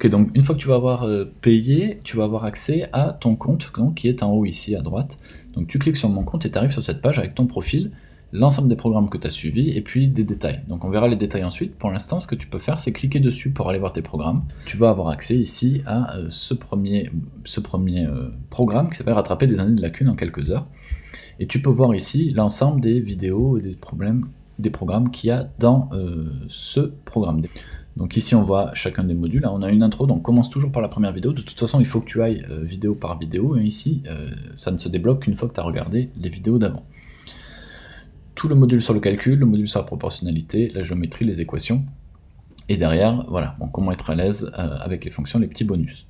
Ok, donc une fois que tu vas avoir payé, tu vas avoir accès à ton compte, donc, qui est en haut ici à droite. Donc tu cliques sur mon compte et tu arrives sur cette page avec ton profil, l'ensemble des programmes que tu as suivis et puis des détails. Donc on verra les détails ensuite. Pour l'instant, ce que tu peux faire, c'est cliquer dessus pour aller voir tes programmes. Tu vas avoir accès ici à ce premier programme qui s'appelle Rattraper des années de lacunes en quelques heures. Et tu peux voir ici l'ensemble des vidéos et des programmes qu'il y a dans ce programme. Donc ici on voit chacun des modules, on a une intro, donc commence toujours par la première vidéo, de toute façon il faut que tu ailles vidéo par vidéo, et ici ça ne se débloque qu'une fois que tu as regardé les vidéos d'avant. Tout le module sur le calcul, le module sur la proportionnalité, la géométrie, les équations, et derrière, voilà, bon, comment être à l'aise avec les fonctions, les petits bonus.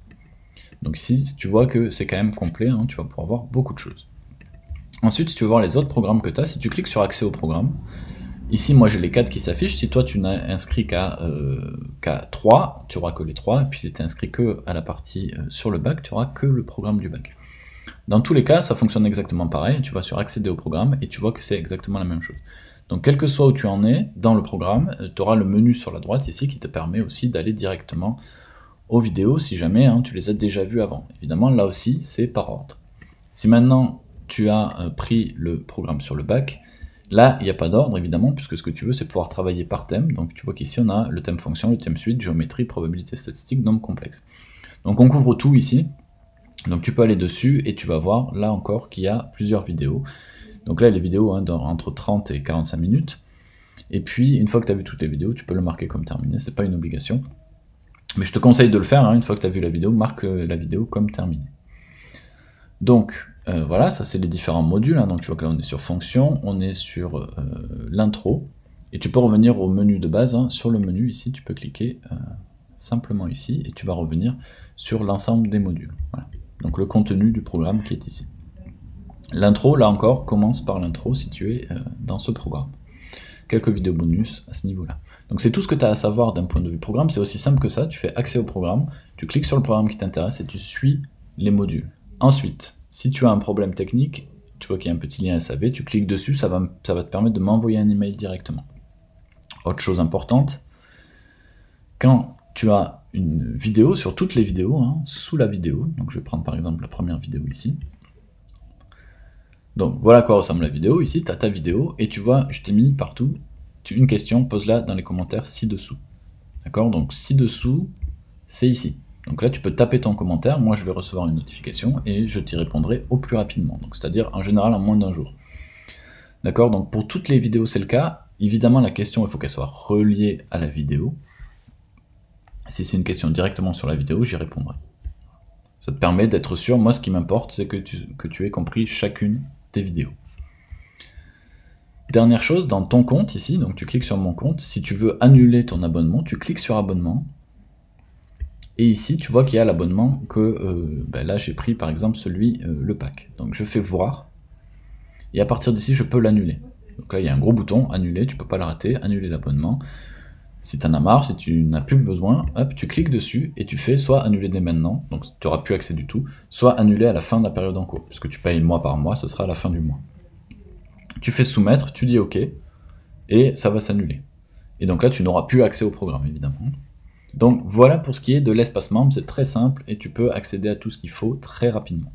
Donc ici tu vois que c'est quand même complet, tu vas pouvoir voir beaucoup de choses. Ensuite, si tu veux voir les autres programmes que tu as, si tu cliques sur accès au programme, ici, moi j'ai les 4 qui s'affichent. Si toi tu n'as inscrit qu'à 3, tu auras que les 3. Et puis si tu es inscrit que à la partie sur le bac, tu auras que le programme du bac. Dans tous les cas, ça fonctionne exactement pareil. Tu vas sur accéder au programme et tu vois que c'est exactement la même chose. Donc quel que soit où tu en es dans le programme, tu auras le menu sur la droite ici qui te permet aussi d'aller directement aux vidéos si jamais tu les as déjà vues avant. Évidemment, là aussi, c'est par ordre. Si maintenant tu as pris le programme sur le bac, là, il n'y a pas d'ordre, évidemment, puisque ce que tu veux, c'est pouvoir travailler par thème. Donc tu vois qu'ici, on a le thème fonction, le thème suite, géométrie, probabilité statistique, nombre complexe. Donc on couvre tout ici. Donc tu peux aller dessus et tu vas voir, là encore, qu'il y a plusieurs vidéos. Donc là, les vidéos entre 30 et 45 minutes. Et puis, une fois que tu as vu toutes les vidéos, tu peux le marquer comme terminé, c'est pas une obligation. Mais je te conseille de le faire, une fois que tu as vu la vidéo, marque la vidéo comme terminée. Donc, voilà, ça c'est les différents modules, donc tu vois que là on est sur fonction, on est sur l'intro, et tu peux revenir au menu de base, sur le menu ici, tu peux cliquer simplement ici, et tu vas revenir sur l'ensemble des modules. Voilà. Donc le contenu du programme qui est ici. L'intro, là encore, commence par l'intro si tu es dans ce programme. Quelques vidéos bonus à ce niveau-là. Donc c'est tout ce que tu as à savoir d'un point de vue programme, c'est aussi simple que ça, tu fais accès au programme, tu cliques sur le programme qui t'intéresse et tu suis les modules. Ensuite, si tu as un problème technique, tu vois qu'il y a un petit lien SAV, tu cliques dessus, ça va te permettre de m'envoyer un email directement. Autre chose importante, quand tu as une vidéo, sur toutes les vidéos, sous la vidéo, donc je vais prendre par exemple la première vidéo ici, donc voilà à quoi ressemble la vidéo, ici tu as ta vidéo, et tu vois, je t'ai mis partout une question, pose-la dans les commentaires ci-dessous. D'accord? Donc ci-dessous, c'est ici. Donc là, tu peux taper ton commentaire, moi je vais recevoir une notification et je t'y répondrai au plus rapidement. Donc c'est-à-dire en général en moins d'un jour. D'accord? Donc pour toutes les vidéos, c'est le cas. Évidemment, la question, il faut qu'elle soit reliée à la vidéo. Si c'est une question directement sur la vidéo, j'y répondrai. Ça te permet d'être sûr. Moi, ce qui m'importe, c'est que tu aies compris chacune des vidéos. Dernière chose, dans ton compte ici, donc tu cliques sur mon compte. Si tu veux annuler ton abonnement, tu cliques sur abonnement. Et ici, tu vois qu'il y a l'abonnement que là j'ai pris par exemple le pack. Donc je fais voir, et à partir d'ici je peux l'annuler. Donc là il y a un gros bouton, annuler, tu peux pas le rater, annuler l'abonnement. Si tu en as marre, si tu n'as plus besoin, hop, tu cliques dessus et tu fais soit annuler dès maintenant, donc tu n'auras plus accès du tout, soit annuler à la fin de la période en cours, puisque tu payes mois par mois, ce sera à la fin du mois. Tu fais soumettre, tu dis OK, et ça va s'annuler. Et donc là tu n'auras plus accès au programme évidemment. Donc voilà pour ce qui est de l'espace membre, c'est très simple et tu peux accéder à tout ce qu'il faut très rapidement.